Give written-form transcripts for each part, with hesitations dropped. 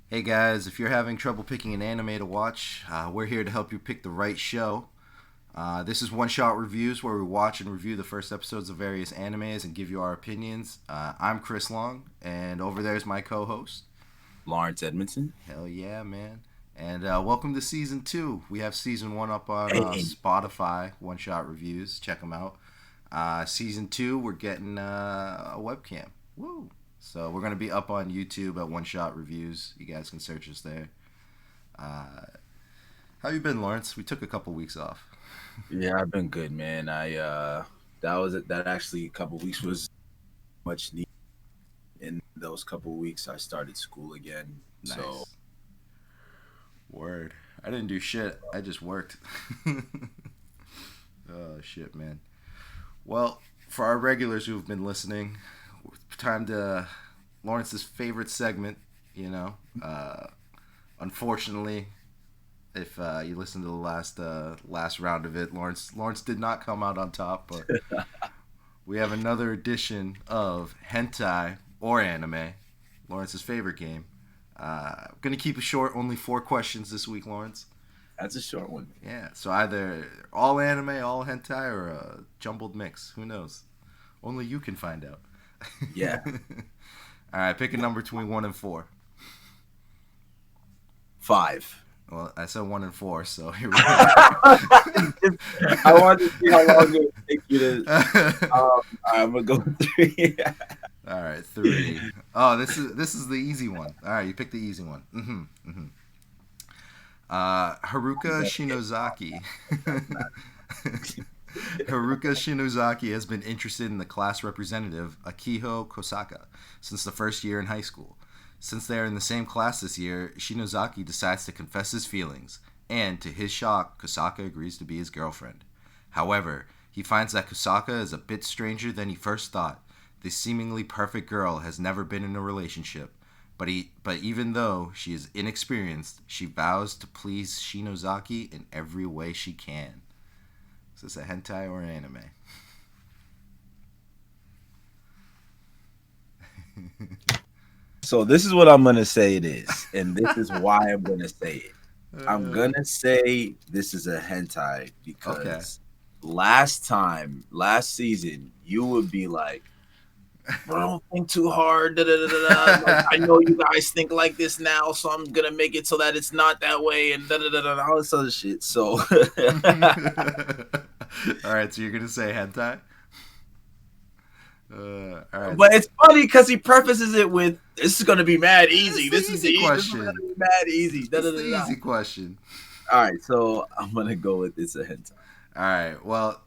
Hey guys, if you're having trouble picking an anime to watch, we're here to help you pick the right show. This is One Shot Reviews, where we watch and review the first episodes of various animes and give you our opinions. I'm Chris Long, and over there's my co host. Lawrence Edmondson. Hell yeah, man. And welcome to season 2. We have season 1 up on Hey, Spotify, One Shot Reviews. Check them out. Season 2, we're getting a webcam. Woo! So we're going to be up on YouTube at One Shot Reviews. You guys can search us there. Uh, how you been, Lawrence? We took a couple weeks off. yeah, I've been good, man. That actually a couple weeks was much needed. In those couple weeks, I started school again. So Nice. Word. I didn't do shit. I just worked. Oh, shit, man. Well, for our regulars who've been listening, time to Lawrence's favorite segment, you know. Unfortunately, if you listen to the last round of it, Lawrence did not come out on top, but we have another edition of hentai or anime, Lawrence's favorite game. I'm gonna keep it short, only 4 questions this week, Lawrence. that's a short one. Yeah, so either all anime, all hentai, or a jumbled mix. Who knows? Only you can find out. Yeah, All right, pick a number between 1 and 4. 5. Well, I said 1 and 4, so here we I wanted to see how long it would take you to. go. I'm gonna go with 3. All right, 3. Oh, this is the easy one. All right, you picked the easy one. Haruka Shinozaki. Haruka Shinozaki has been interested in the class representative Akiho Kosaka since the first year in high school. Since they are in the same class this year, Shinozaki decides to confess his feelings, and to his shock, Kosaka agrees to be his girlfriend. However, he finds that Kosaka is a bit stranger than he first thought. This seemingly perfect girl has never been in a relationship, but even though she is inexperienced, she vows to please Shinozaki in every way she can. Is this a hentai or an anime? So this is what I'm gonna say it is, and this is why I'm gonna say it. I'm Uh, gonna say this is a hentai okay. because last season, you would be like, bro, don't think too hard. Da, da, da, da, da. Like, I know you guys think like this now, so I'm gonna make it so that it's not that way, and da, da, da, da, all this other shit. So, All right, so you're gonna say hentai? All right. but it's funny because he prefaces it with, "This is gonna be mad It's easy. the This is easy the this is gonna question. be mad easy." Da, It's da, the da, da. easy question. All right, so I'm gonna go with it's a hentai. All right. Well,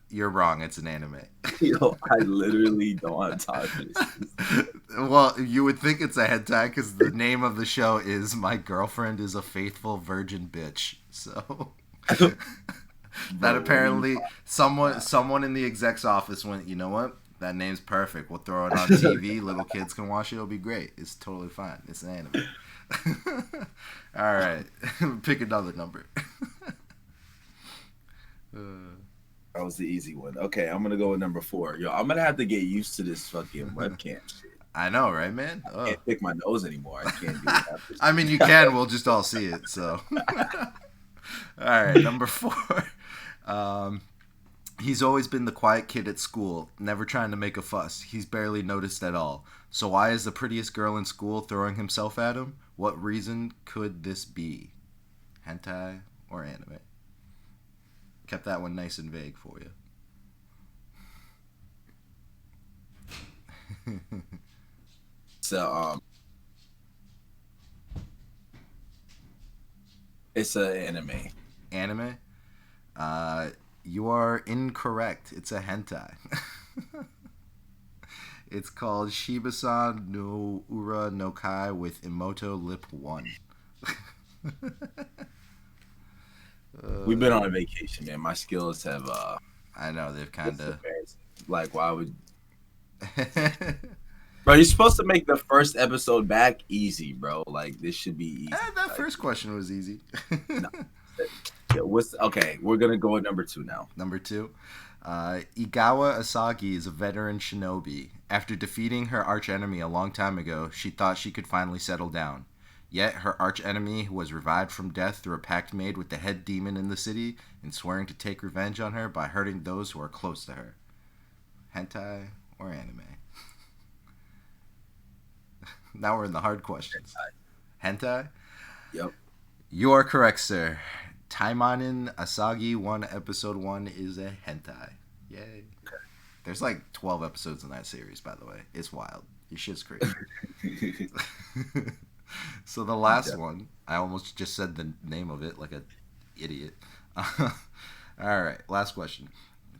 you're wrong. It's an anime. Yo, I literally don't have time for this. Well, you would think it's a hentai because the name of the show is "My Girlfriend is a Faithful Virgin Bitch." So that Bro, what are you apparently talking about? someone in the exec's office went, you know what? That name's perfect. We'll throw it on TV. Little kids can watch it. It'll be great. It's totally fine. It's an anime. All right, pick another number. That was the easy one. Okay, I'm gonna go with number 4. Yo, I'm gonna have to get used to this fucking webcam shit. I know, right, man? I Oh. can't pick my nose anymore. I can't do half this I mean, you can. We'll just all see it. So, all right, number 4. Um, he's always been the quiet kid at school, never trying to make a fuss. He's barely noticed at all. So why is the prettiest girl in school throwing himself at him? What reason could this be? Hentai or anime? Kept that one nice and vague for you. So it's an anime. Anime? Uh, you are incorrect. It's a hentai. It's called Shibasan no Ura no Kai with Emoto Lip 1. We've been on uh, a vacation, man. My skills have I know they've this kind is of. embarrassing. Like, why would bro? You're supposed to make the first episode back easy, bro. Like, this should be easy. That Like, first question was easy. no. Yeah, what's okay? We're gonna go with number 2 now. Number 2. Igawa Asagi is a veteran shinobi. After defeating her archenemy a long time ago, she thought she could finally settle down. Yet her archenemy, who was revived from death through a pact made with the head demon in the city, and swearing to take revenge on her by hurting those who are close to her. Hentai or anime? Now we're in the hard questions. Hentai? Yep. You are correct, sir. Taimanin Asagi 1 Episode 1 is a hentai. Yay. Okay. There's like 12 episodes in that series, by the way. It's wild. Your shit's crazy. So the last one, I almost just said the name of it like an idiot. All right, last question.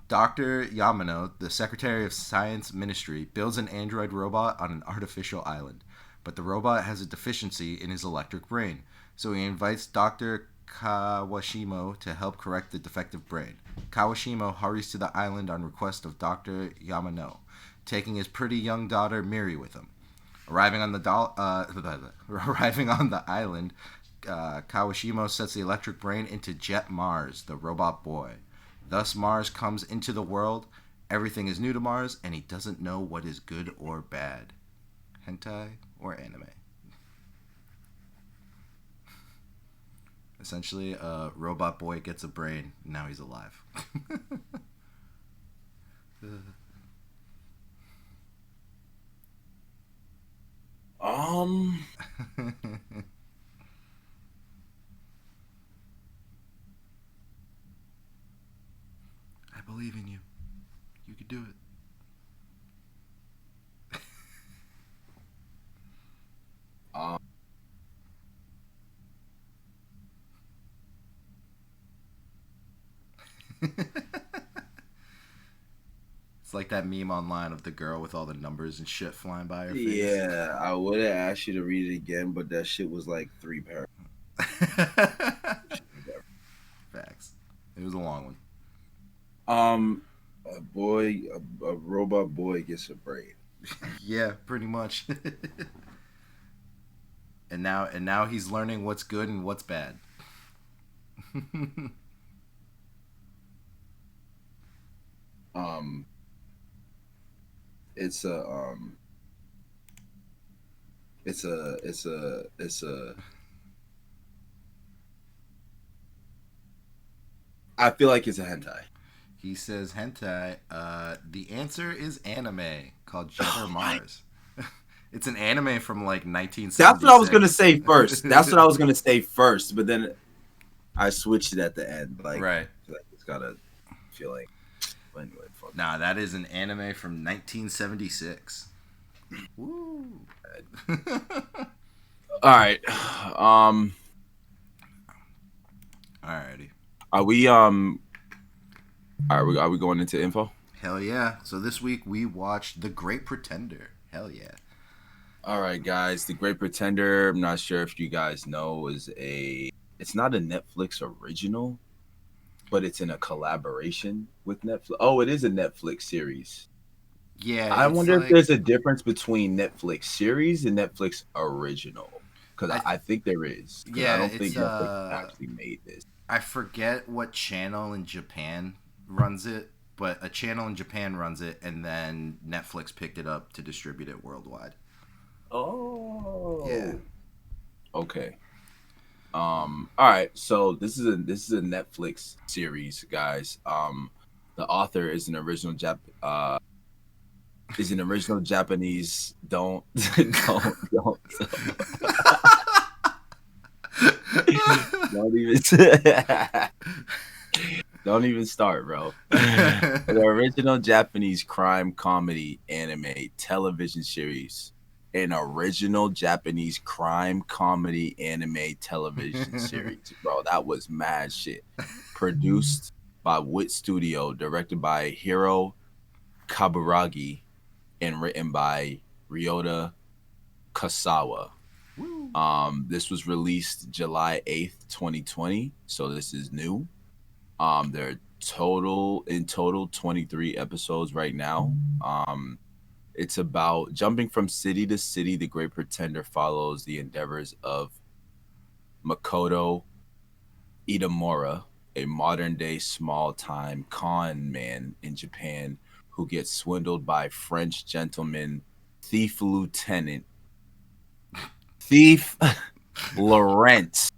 Dr. Yamano, the Secretary of Science Ministry, builds an android robot on an artificial island. But the robot has a deficiency in his electric brain, so he invites Dr. Kawashimo to help correct the defective brain. Kawashimo hurries to the island on request of Dr. Yamano, taking his pretty young daughter Miri with him. Arriving on the island, Kawashimo sets the electric brain into Jet Mars, the robot boy. Thus, Mars comes into the world. Everything is new to Mars, and he doesn't know what is good or bad. Hentai or anime? Essentially, a robot boy gets a brain. Now he's alive. Um, I believe in you. You could do um, it. It's like that meme online of the girl with all the numbers and shit flying by her face. yeah, I would have asked you to read it again, but that shit was like 3 paragraphs. Facts. It was a long one. A robot boy gets a brain. Yeah, pretty much. And now he's learning what's good and what's bad. Um, it's a it's a. I feel like it's a hentai. He says hentai. The answer is anime called Jetter Mars. It's an anime from like 1976. That's what I was gonna say first. That's what I was gonna say first, but then I switched it at the end. Like, right. Like it's got a feeling. Anyway, fuck. Nah, that is an anime from 1976. Woo. All right. Alrighty. Are we are we going into info? Hell yeah. So this week we watched The Great Pretender. Hell yeah. All right, guys. The Great Pretender, I'm not sure if you guys know, it's not a Netflix original, but it's in a collaboration with Netflix. Oh, it is a Netflix series. Yeah. I wonder if there's a difference between Netflix series and Netflix original. Because I think there is. Yeah, I don't think Netflix actually made this. I forget what channel in Japan runs it, but a channel in Japan runs it, and then Netflix picked it up to distribute it worldwide. Oh. Yeah. Okay. All right. So this is a Netflix series, guys. The author is an original Japanese. Don't don't even don't even start, bro. The original Japanese crime comedy anime television series. An original Japanese crime comedy anime television series, bro. That was mad shit. Produced by Wit Studio, directed by Hiro Kaburagi, and written by Ryota Kasawa. This was released July 8th, 2020. So this is new. There are total 23 episodes right now. It's about jumping from city to city. The Great Pretender follows the endeavors of Makoto Itamura, a modern-day small-time con man in Japan who gets swindled by French gentleman Thief Laurent.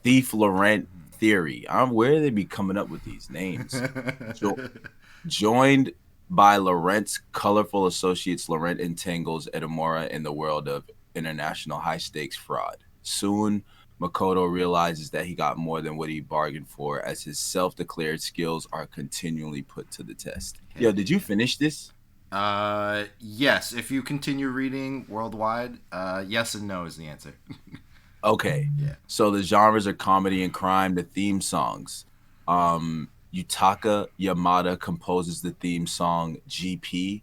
Thief Laurent theory. Where they be coming up with these names? Joined by Laurent's colorful associates, Laurent entangles Edamura in the world of international high stakes fraud. Soon, Makoto realizes that he got more than what he bargained for, as his self-declared skills are continually put to the test. Yo, did you finish this? Yes. If you continue reading worldwide, yes and no is the answer. Okay. Yeah. So the genres are comedy and crime. The theme songs. Yutaka Yamada composes the theme song GP,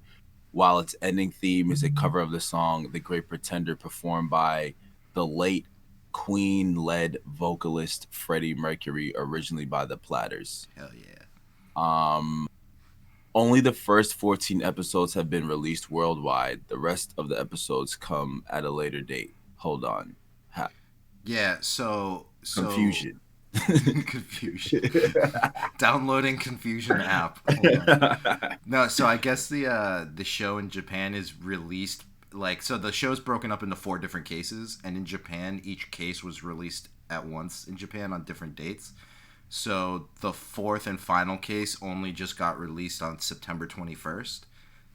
while its ending theme is a cover of the song The Great Pretender, performed by the late Queen-led vocalist Freddie Mercury, originally by the Platters. Hell yeah. Only the first 14 episodes have been released worldwide. The rest of the episodes come at a later date. Hold on. Yeah, so Confusion. Confusion. Downloading Confusion app. No, so I guess the show in Japan is released so the show's broken up into 4 different cases, and in Japan each case was released at once in Japan on different dates. So the 4th and final case only just got released on September 21st.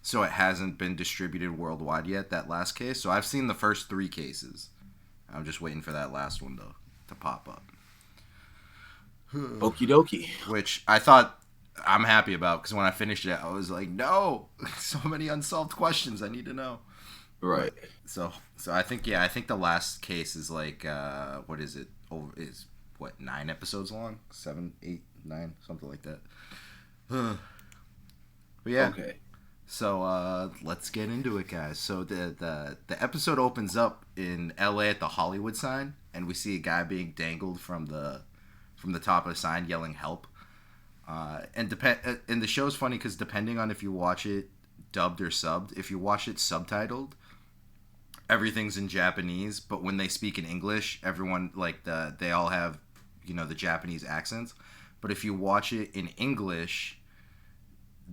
So it hasn't been distributed worldwide yet, that last case. So I've seen the first 3 cases. I'm just waiting for that last one to pop up. Okie dokie. Which I thought I'm happy about, because when I finished it, I was like, no, so many unsolved questions I need to know. Right. So I think the last case is what is it? Is 9 episodes long? 7, 8, 9, something like that. But yeah. Okay. So let's get into it, guys. So the episode opens up in LA at the Hollywood sign, and we see a guy being dangled from the top of the sign yelling help. And the show's funny because depending on if you watch it dubbed or subbed, if you watch it subtitled, everything's in Japanese, but when they speak in English, everyone they all have, the Japanese accents. But if you watch it in English,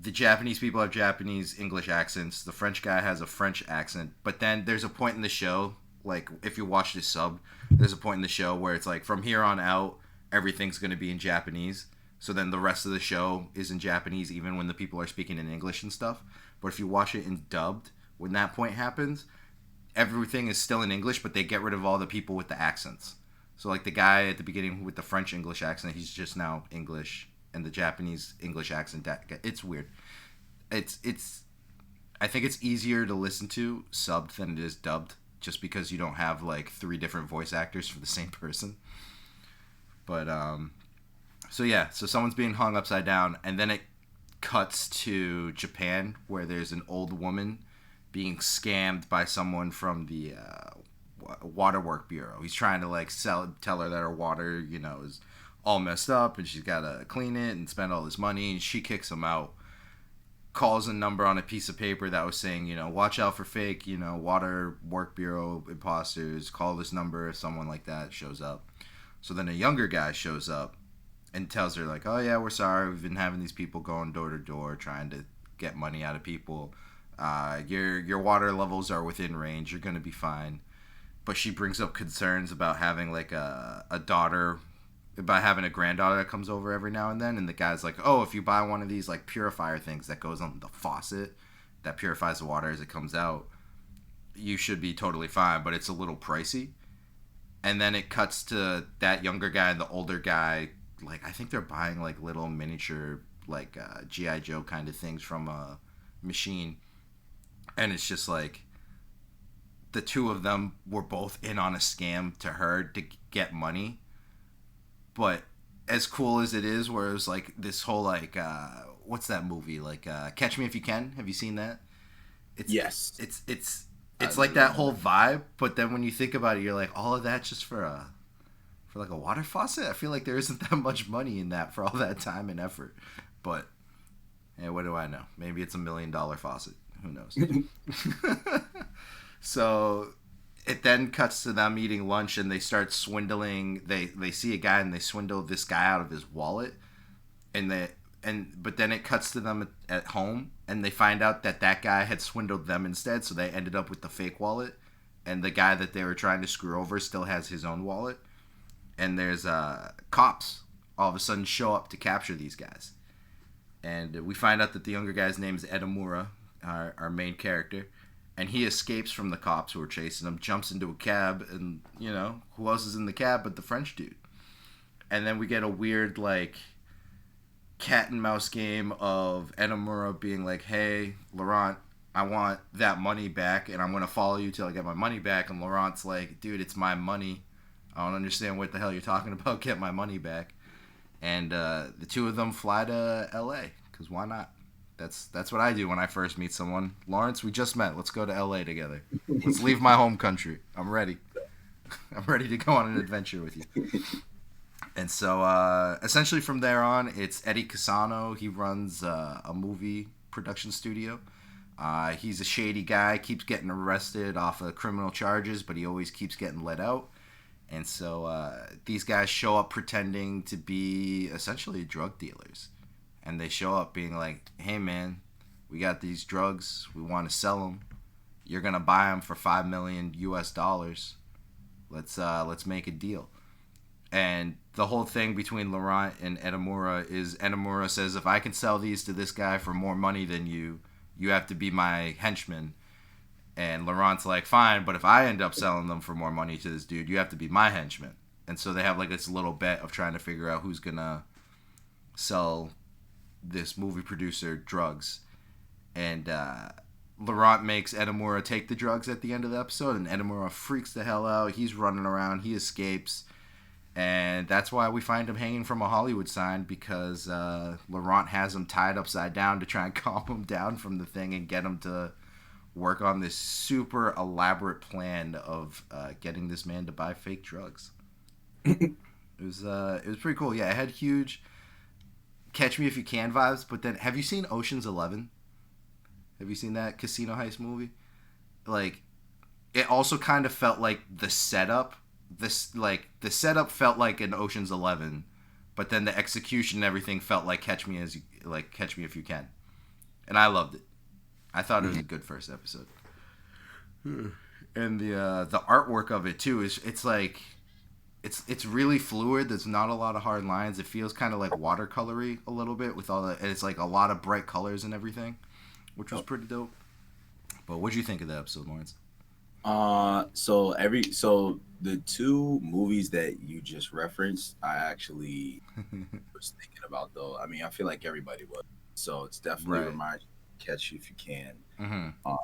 the Japanese people have Japanese English accents. The French guy has a French accent. But then there's a point in the show, if you watch this sub, there's a point in the show where it's from here on out, everything's going to be in Japanese. So then the rest of the show is in Japanese, even when the people are speaking in English and stuff. But if you watch it in dubbed, when that point happens, everything is still in English, but they get rid of all the people with the accents. So the guy at the beginning with the French English accent, he's just now English. And the Japanese English accent, it's weird. I think it's easier to listen to subbed than it is dubbed, just because you don't have 3 different voice actors for the same person. But so someone's being hung upside down, and then it cuts to Japan, where there's an old woman being scammed by someone from the Waterwork Bureau. He's trying to tell her that her water, is all messed up, and she's got to clean it and spend all this money, and she kicks him out, calls a number on a piece of paper that was saying, watch out for fake, Water Work Bureau imposters, call this number if someone like that shows up. So then a younger guy shows up and tells her oh yeah, we're sorry, we've been having these people going door to door trying to get money out of people. Your water levels are within range, you're gonna be fine. But she brings up concerns about having a daughter, about having a granddaughter that comes over every now and then, and the guy's oh, if you buy one of these purifier things that goes on the faucet that purifies the water as it comes out, you should be totally fine, but it's a little pricey. And then it cuts to that younger guy and the older guy, I think they're buying little miniature G.I. Joe kind of things from a machine, and it's just the two of them were both in on a scam to her to get money. But as cool as it is, where it was this whole what's that movie Catch Me If You Can? Have you seen that? Yes. It's that whole vibe, but then when you think about it, you're all of that just for a water faucet? I feel there isn't that much money in that for all that time and effort. But hey, what do I know? Maybe it's $1 million faucet. Who knows? So it then cuts to them eating lunch, and they start swindling. They see a guy, and they swindle this guy out of his wallet, but then it cuts to them at home, and they find out that guy had swindled them instead, so they ended up with the fake wallet, and the guy that they were trying to screw over still has his own wallet. And there's cops all of a sudden show up to capture these guys. And we find out that the younger guy's name is Edamura, our main character. And he escapes from the cops who are chasing him, jumps into a cab, and, you know, who else is in the cab but the French dude? And then we get a weird, like, cat and mouse game of Edamura being like, hey, Laurent, I want that money back, and I'm going to follow you till I get my money back. And Laurent's like, dude, it's my money. I don't understand what the hell you're talking about. Get my money back. And the two of them fly to L.A., because why not? That's what I do when I first meet someone. Lawrence, we just met. Let's go to L.A. together. Let's leave my home country. I'm ready. I'm ready to go on an adventure with you. And so essentially from there on, it's Eddie Casano. He runs a movie production studio. He's a shady guy, keeps getting arrested off of criminal charges, but he always keeps getting let out. And so these guys show up pretending to be essentially drug dealers. And they show up being like, hey, man, we got these drugs. We want to sell them. You're going to buy them for $5 million US dollars. Let's make a deal. And the whole thing between Laurent and Edamura is Edamura says, if I can sell these to this guy for more money than you, you have to be my henchman. And Laurent's like, fine, but if I end up selling them for more money to this dude, you have to be my henchman. And so they have like this little bet of trying to figure out who's going to sell this movie producer drugs. And Laurent makes Edamura take the drugs at the end of the episode, and Edamura freaks the hell out. He's running around. He escapes. And that's why we find him hanging from a Hollywood sign, because Laurent has him tied upside down to try and calm him down from the thing and get him to work on this super elaborate plan of getting this man to buy fake drugs. It was pretty cool. Yeah, it had huge Catch Me If You Can vibes. But then, have you seen Ocean's 11? Have you seen that casino heist movie? Like, it also kind of felt like the setup. The setup felt like an Ocean's 11, but then the execution and everything felt like Catch Me If You Can, and I loved it. I thought it was a good first episode. And the artwork of it too is it's really fluid. There's not a lot of hard lines. It feels kind of like watercolory a little bit with and it's like a lot of bright colors and everything, which was pretty dope. But what'd you think of the episode, Lawrence? So the two movies that you just referenced, I actually was thinking about though. I mean, I feel like everybody was. So it's definitely remind you, Catch You If You Can. Mm-hmm.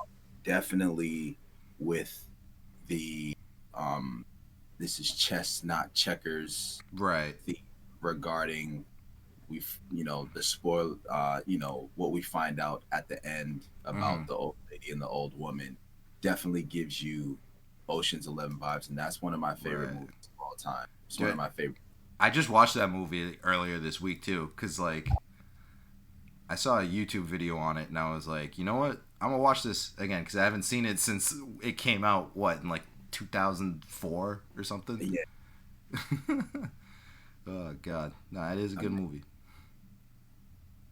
Definitely with the this is chess not checkers. Right. Regarding the spoil what we find out at the end about the old lady and the old woman definitely gives you Ocean's 11 vibes, and that's one of my favorite movies of all time. It's one of my favorite. I just watched that movie earlier this week too, because like I saw a YouTube video on it and I was like, you know what, I'm gonna watch this again because I haven't seen it since it came out in like 2004 or something. Yeah. Oh god, no, it is a good movie.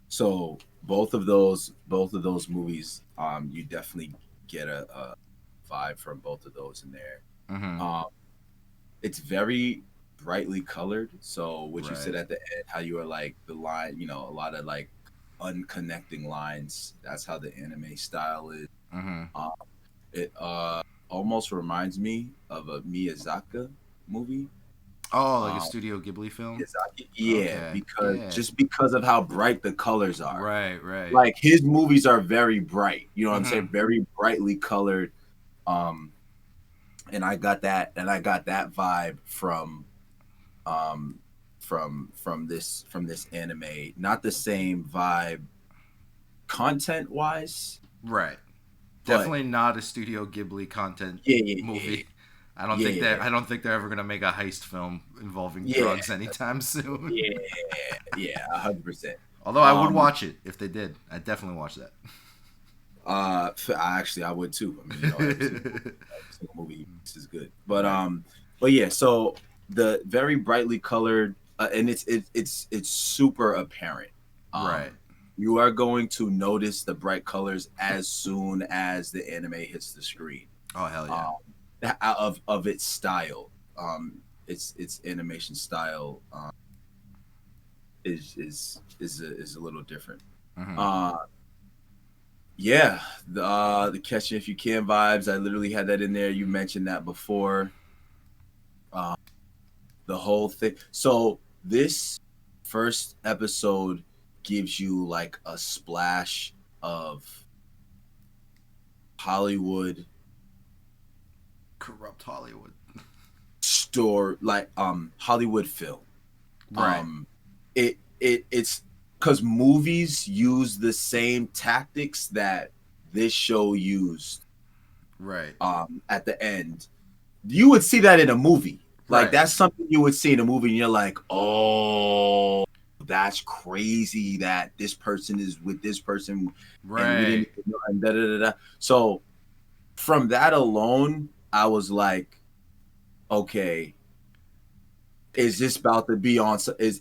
So both of those movies, you definitely get a vibe from both of those in there. Mm-hmm. It's very brightly colored. So what you said at the end, how you were like the line, a lot of like unconnecting lines. That's how the anime style is. Mm-hmm. It almost reminds me of a Miyazaki movie. Oh, like a Studio Ghibli film? Miyazaki, yeah, okay. Just because of how bright the colors are. Right. Like his movies are very bright. You know what I'm saying? Very brightly colored. And I got that vibe from this anime. Not the same vibe content wise. Right. Definitely not a Studio Ghibli content movie. Yeah. I don't think they're ever gonna make a heist film involving drugs anytime soon. Yeah, 100%. Although I would watch it if they did. I'd definitely watch that. I would too. I mean, every single movie is good. But yeah. So the very brightly colored, and it's super apparent. Right. You are going to notice the bright colors as soon as the anime hits the screen. Oh hell yeah. of its style. Its animation style is a little different. Mm-hmm. Uh, yeah, the Catch It If You Can vibes. I literally had that in there. You mentioned that before. Uh, the whole thing. So this first episode gives you like a splash of Hollywood Corrupt Hollywood. store, like Hollywood film. Right. It's because movies use the same tactics that this show used Right. at the end. You would see that in a movie. Like Right. that's something you would see in a movie, and you're like, oh, that's crazy that this person is with this person, and we didn't Right. even know, and da da da da. So from that alone, I was like, okay, is this about to be on? Is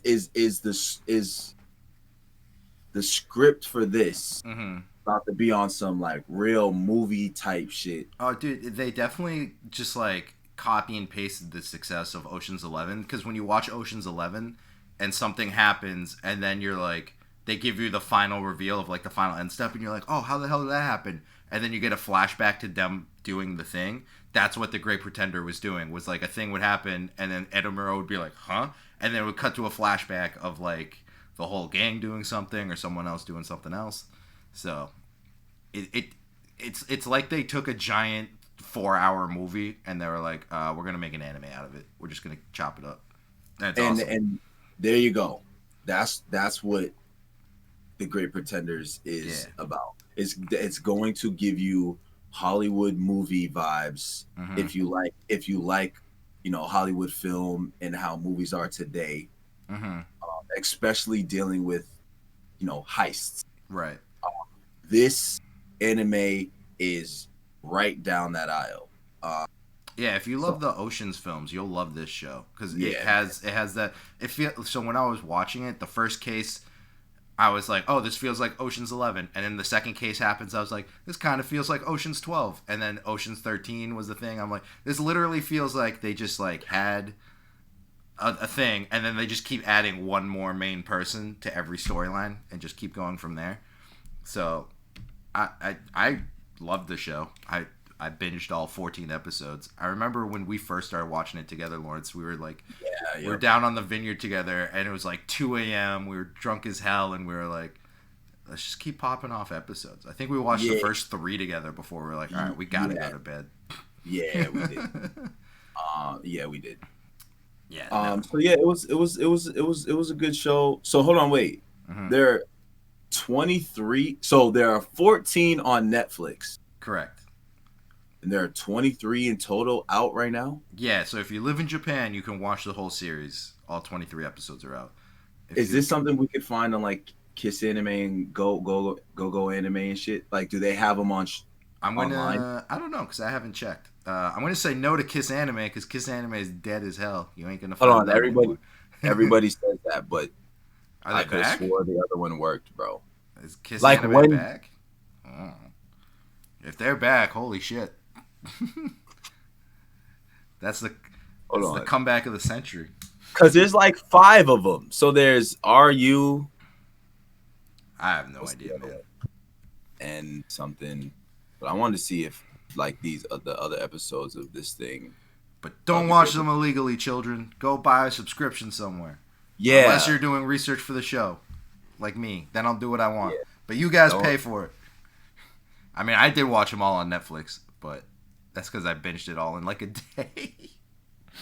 the script for this Mm-hmm. about to be on some like real movie type shit? Oh, dude, they definitely just like copy and pasted the success of Ocean's 11 because when you watch Ocean's 11 and something happens and then you're like they give you the final reveal of like the final end step and you're like, "Oh, how the hell did that happen?" And then you get a flashback to them doing the thing. That's what The Great Pretender was doing. Was like a thing would happen and then Edinburgh would be like, "Huh?" And then it would cut to a flashback of like the whole gang doing something or someone else doing something else. So, it it's like they took a giant 4 hour movie and they were like, we're gonna make an anime out of it. We're just gonna chop it up. And it's And awesome. and there you go. That's what The Great Pretenders is Yeah. about. It's going to give you Hollywood movie vibes Mm-hmm. if you like Hollywood film and how movies are today, Mm-hmm. especially dealing with heists. Right. This anime is right down that aisle. Yeah, if you So love the Ocean's films, you'll love this show because yeah, it has that. It feel so when I was watching it, the first case, I was like, oh, this feels like Ocean's 11, and then the second case happens, I was like, this kind of feels like Ocean's 12, and then Ocean's 13 was the thing. I'm like, this literally feels like they just like had a thing, and then they just keep adding one more main person to every storyline and just keep going from there. So I loved the show. I binged all 14 episodes. I remember when we first started watching it together, Lawrence. We were like, yeah, we were yep. down on the vineyard together, and it was like 2 a.m. We were drunk as hell, and we were like, let's just keep popping off episodes. I think we watched the Yeah, first 3 together before we were like, all right, we gotta go yeah, to bed. yeah, we did. Yeah, we did. Yeah, no. So yeah, it was a good show. So hold on, wait. Hmm. There are 23. So there are 14 on Netflix, Correct. and there are 23 in total out right now. Yeah, so if you live in Japan, you can watch the whole series. All 23 episodes are out. If Is you, this something we could find on like Kiss Anime and Go Anime and shit? Like, do they have them I'm online? gonna, I don't know, because I haven't checked. I'm gonna say no to Kiss Anime, because Kiss Anime is dead as hell. You ain't gonna Hold find on, that no more. everybody says that, but Are I they could have back? swore the other one worked, bro. Is Kiss Like Anime when back? Oh. If they're back, holy shit. that's the hold that's the on, comeback of the century. because there's like 5 of them. So there's RU. I have no What's the idea, other man. one? And something, but I wanted to see if like these the other episodes of this thing. But don't The watch Great. them illegally, children. Go buy a subscription somewhere. Unless Yeah, you're doing research for the show, like me. Then I'll do what I want. yeah. But you guys Don't. pay for it. I mean, I did watch them all on Netflix, but that's because I binged it all in like a day.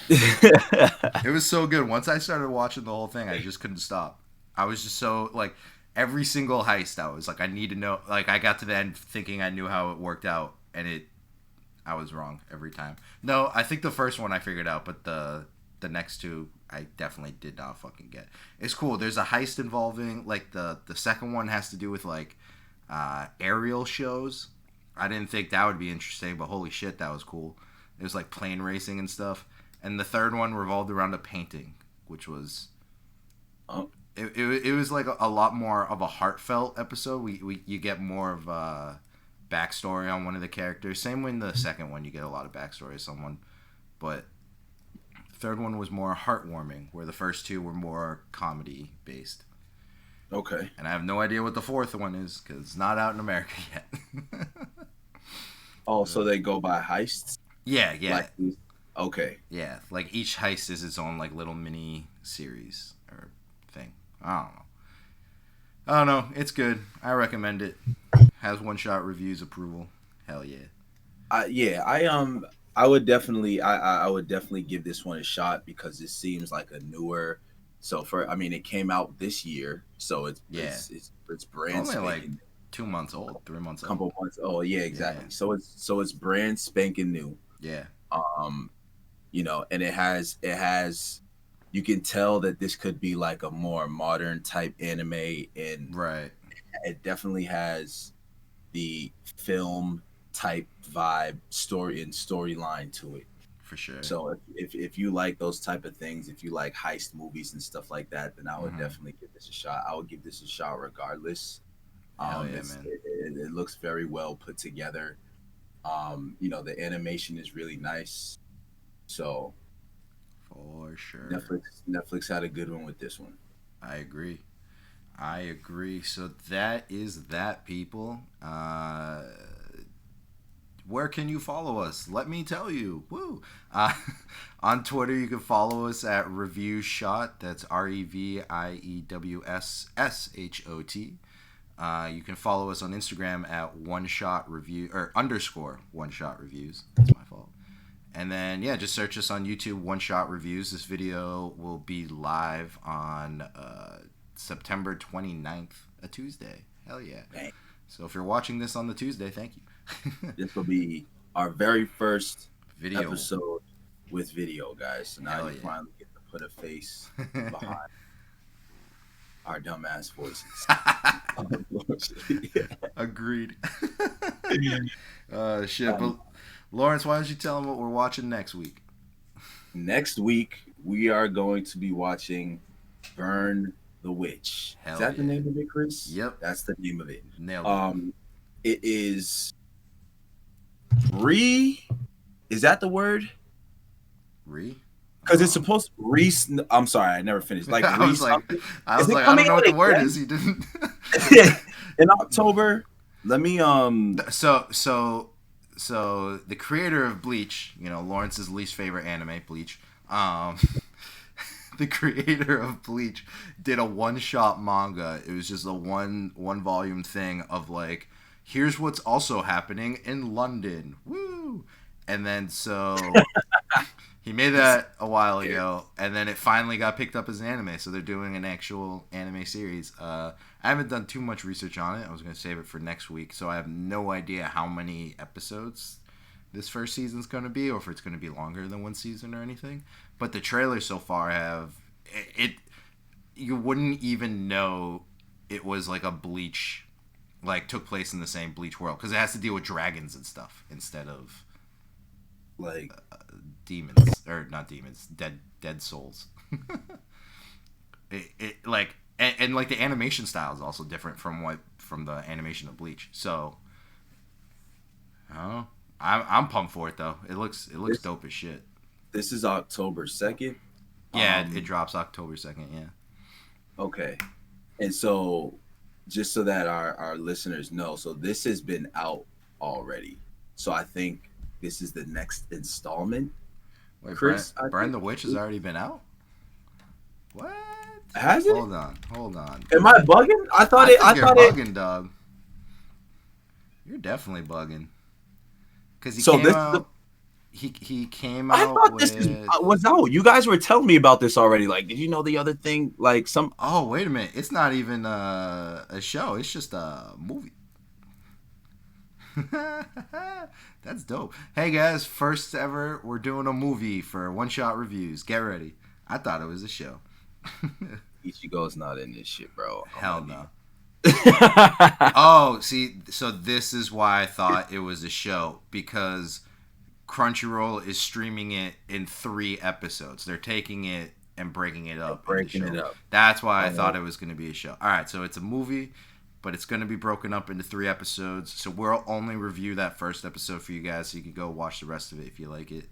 It was so good. Once I started watching the whole thing, I just couldn't stop. I was just so like every single heist. I was like, I need to know. Like, I got to the end thinking I knew how it worked out, and I was wrong every time. No, I think the first one I figured out, but the next two I definitely did not fucking get. It's cool. There's a heist involving like the second one has to do with like aerial shows. I didn't think that would be interesting, but holy shit, that was cool. It was like plane racing and stuff. And the third one revolved around a painting, which was Oh, it was like a lot more of a heartfelt episode. You get more of backstory on one of the characters. Same way in the second one, you get a lot of backstory of someone, but the third one was more heartwarming, where the first two were more comedy based. Okay. And I have no idea what the fourth one is because it's not out in America yet. Oh, so they go by heists? Yeah. Like, okay. Yeah, like each heist is its own like little mini series or thing. I don't know. It's good. I recommend it. Has One Shot Reviews approval. Hell yeah. I would definitely give this one a shot because it seems like a newer. So it came out this year, so it's brand only spanking. like 2 months old, 3 months old. Couple months. Oh yeah, exactly. Yeah. So it's brand spanking new. Yeah. And it has you can tell that this could be like a more modern type anime, and right. It definitely has the film type vibe, storyline to it. For sure. So if you like those type of things, if you like heist movies and stuff like that, then I would definitely give this a shot. I would give this a shot regardless. Hell yeah, man. It looks very well put together. The animation is really nice. So for sure. Netflix had a good one with this one. I agree. So that is that, people. Where can you follow us? Let me tell you. Woo! On Twitter, you can follow us at Review Shot. That's REVIEWSSHOT. You can follow us on Instagram at _One Shot Reviews. That's my fault. And then, just search us on YouTube, One Shot Reviews. This video will be live on September 29th, a Tuesday. Hell yeah. Dang. So if you're watching this on the Tuesday, thank you. This will be our very first video episode with video, guys. So now Hell you yeah. finally get to put a face behind our dumbass voices. Agreed. Shit. But Lawrence, why don't you tell them what we're watching next week? Next week, we are going to be watching Burn the Witch. Hell is that yeah. the name of it, Chris? Yep. That's the name of it. Nailed it. It is is that the word? Because it's supposed to I'm sorry, I never finished. Like I was like, I don't know what the word is. He didn't. In October, let me So the creator of Bleach, Lawrence's least favorite anime, Bleach. The creator of Bleach did a one-shot manga. It was just a one volume thing of like, here's what's also happening in London. Woo! And then so he made that a while ago, and then it finally got picked up as an anime. So they're doing an actual anime series. I haven't done too much research on it. I was going to save it for next week, so I have no idea how many episodes this first season's going to be, or if it's going to be longer than one season or anything. But the trailers so far have it. You wouldn't even know it was like a Bleach, like took place in the same Bleach world, because it has to deal with dragons and stuff instead of like demons, or not demons, dead souls. it like and like the animation style is also different from the animation of Bleach. So I don't know. I'm pumped for it though. It looks dope as shit. This is October 2nd. Yeah, it drops October 2nd. Yeah. Okay, and so just so that our listeners know, so this has been out already. So I think this is the next installment. Wait, Chris, Burn the Witch has already been out? What? Has it? Hold on. Am I bugging? I thought you're bugging, dog. You're definitely bugging. Because he came out. I thought with... this was out. You guys were telling me about this already. Like, did you know the other thing? Like some. Oh, wait a minute. It's not even a show. It's just a movie. That's dope. Hey guys, first ever, we're doing a movie for One Shot Reviews. Get ready. I thought it was a show. Ichigo's not in this shit, bro. Hell no. Oh, see, so this is why I thought it was a show, because Crunchyroll is streaming it in 3 episodes. They're taking it and breaking it up. Breaking it up. That's why I thought it was going to be a show. All right, so it's a movie. but it's going to be broken up into 3 episodes. So we'll only review that first episode for you guys, so you can go watch the rest of it if you like it.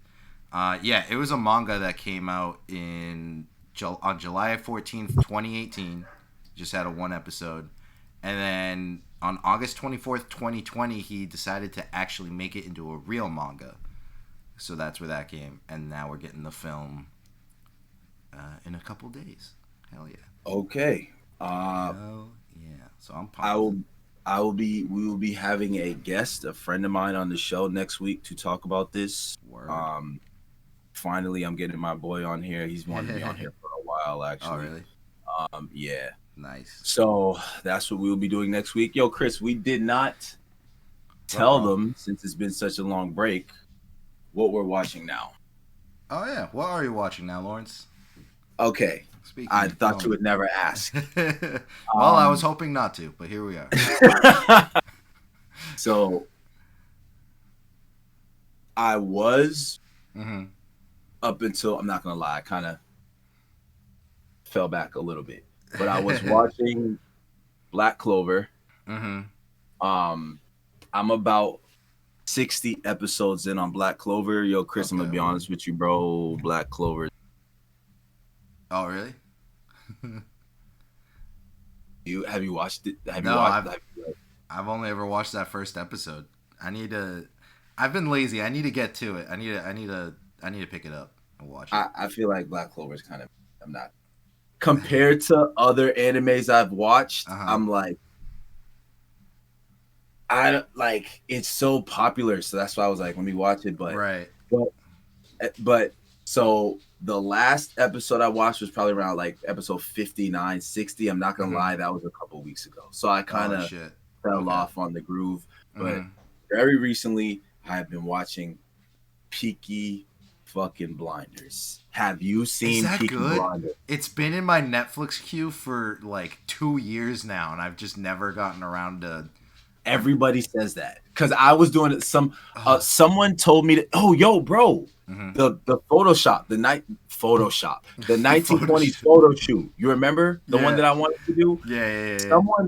Yeah, it was a manga that came out on July 14th, 2018. Just had a 1 episode. And then on August 24th, 2020, he decided to actually make it into a real manga. So that's where that came. And now we're getting the film in a couple days. Hell yeah. Okay. Hell yeah. So I'm pumped. we will be having a guest, a friend of mine on the show next week to talk about this. Word. Finally, I'm getting my boy on here. He's wanted me on here for a while, actually. Oh, really? Yeah. Nice. So that's what we will be doing next week. Yo, Chris, we did not tell them, since it's been such a long break, what we're watching now. Oh, yeah. What are you watching now, Lawrence? Okay. I thought you would never ask. Well, I was hoping not to, but here we are. So I was up until, I'm not going to lie, I kind of fell back a little bit. But I was watching Black Clover. I'm about 60 episodes in on Black Clover. Yo, Chris, okay. I'm going to be honest with you, bro. Black Clover. Oh, really? Have you watched it? I've only ever watched that first episode. I've been lazy. I need to get to it. I need to pick it up and watch it. I feel like Black Clover is kind of, I'm not, compared to other animes I've watched, I'm like, it's so popular, so that's why I was like, let me watch it. But right. But so the last episode I watched was probably around like episode 59, 60. I'm not gonna lie, that was a couple weeks ago. So I kind of fell off on the groove. But very recently, I have been watching Peaky fucking Blinders. Have you seen Peaky Blinders? It's been in my Netflix queue for like 2 years now, and I've just never gotten around to. Everybody says that because I was doing it. Someone told me that. Oh, yo, bro, the Photoshop, the 1920s photo shoot. You remember the one that I wanted to do? Yeah.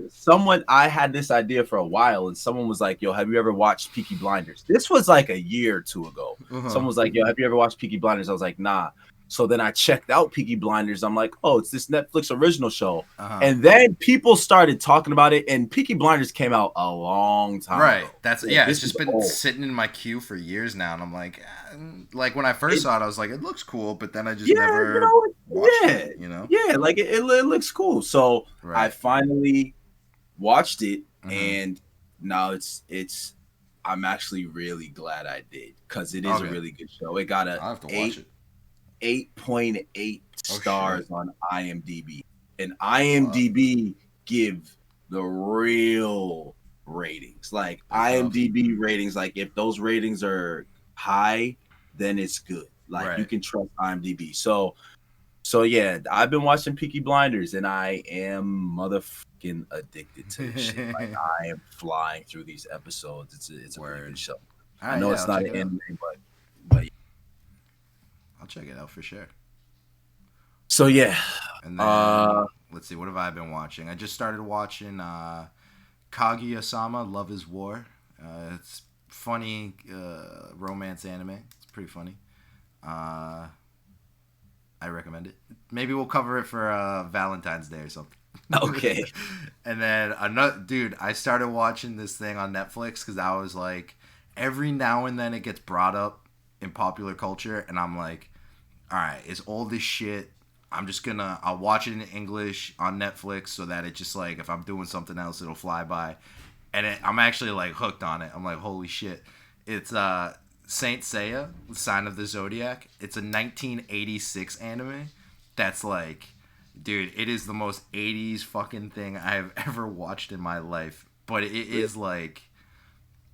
Someone. I had this idea for a while, and someone was like, "Yo, have you ever watched Peaky Blinders?" This was like a year or two ago. Someone was like, "Yo, have you ever watched Peaky Blinders?" I was like, "Nah." So then I checked out Peaky Blinders. I'm like, oh, it's this Netflix original show. And then people started talking about it, and Peaky Blinders came out a long time ago. It's just been sitting in my queue for years now, and I'm like when I first saw it, I was like, it looks cool, but then I just never watched it, you know? Yeah, like it looks cool. So I finally watched it, and now it's I'm actually really glad I did, because it is a really good show. It got I'll have to watch it. 8.8 stars on IMDb, and IMDb give the real ratings. Like IMDb ratings, like if those ratings are high, then it's good. Like you can trust IMDb. So yeah, I've been watching Peaky Blinders, and I am motherfucking addicted to this shit. Like I am flying through these episodes. It's a really good show. I know it's not an anime, but I'll check it out for sure. So yeah, and then let's see, what have I been watching? I just started watching Kaguya-sama: Love Is War. It's funny romance anime. It's pretty funny. I recommend it. Maybe we'll cover it for Valentine's Day or something. Okay. And then I started watching this thing on Netflix because I was like, every now and then it gets brought up in popular culture, and I'm like, all right, it's old as shit. I'll watch it in English on Netflix so that it just like, if I'm doing something else, it'll fly by. And I'm actually like hooked on it. I'm like, holy shit. It's Saint Seiya, Sign of the Zodiac. It's a 1986 anime that's like, dude, it is the most 80s fucking thing I've ever watched in my life. But it is like,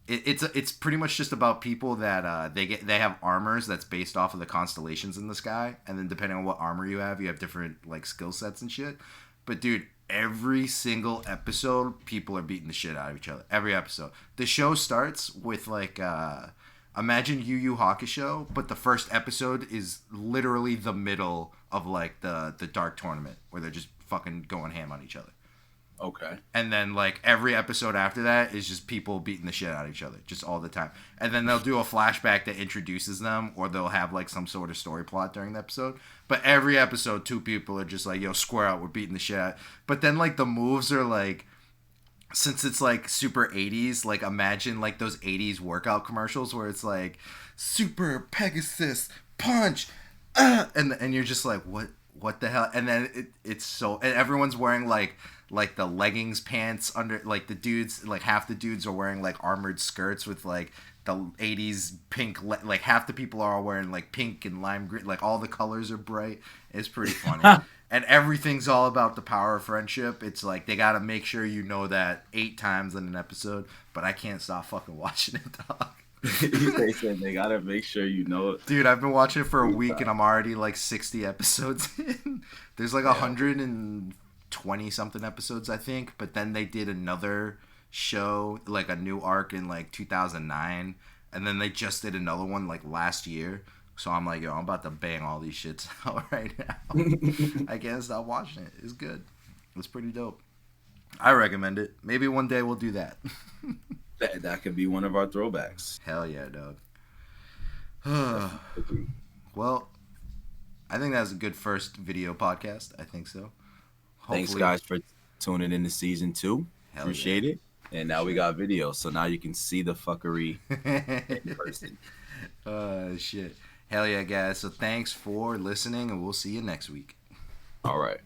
it's pretty much just about people that they have armors that's based off of the constellations in the sky, and then depending on what armor you have different like skill sets and shit. But dude, every single episode, people are beating the shit out of each other. Every episode, the show starts with like imagine Yu Yu Hakusho, but the first episode is literally the middle of like the dark tournament where they're just fucking going ham on each other. Okay. And then like every episode after that is just people beating the shit out of each other just all the time. And then they'll do a flashback that introduces them, or they'll have like some sort of story plot during the episode. But every episode, two people are just like, yo, square out, we're beating the shit out. But then like the moves are like, since it's like super 80s, like imagine like those 80s workout commercials where it's like super Pegasus punch, and you're just like, what the hell? And then it's so, and everyone's wearing like the leggings pants under, like the dudes, like half the dudes are wearing like armored skirts with like the 80s pink, like half the people are all wearing like pink and lime green, like all the colors are bright. It's pretty funny. And everything's all about the power of friendship. It's like they gotta make sure you know that 8 times in an episode, but I can't stop fucking watching it, dog. They said they gotta make sure you know it. Dude, I've been watching it for a week and I'm already like 60 episodes in. There's like 120 something episodes, I think, but then they did another show, like a new arc in like 2009, and then they just did another one like last year. So I'm like, yo, I'm about to bang all these shits out right now. I can't stop watching it. It's good. It's pretty dope. I recommend it. Maybe one day we'll do that. That could be one of our throwbacks. Hell yeah, dog. Well, I think that was a good first video podcast. I think so. Hopefully. Thanks, guys, for tuning in to season 2. Hell Appreciate yeah. it. And now we got video, so now you can see the fuckery in person. Shit. Hell yeah, guys. So thanks for listening, and we'll see you next week. All right.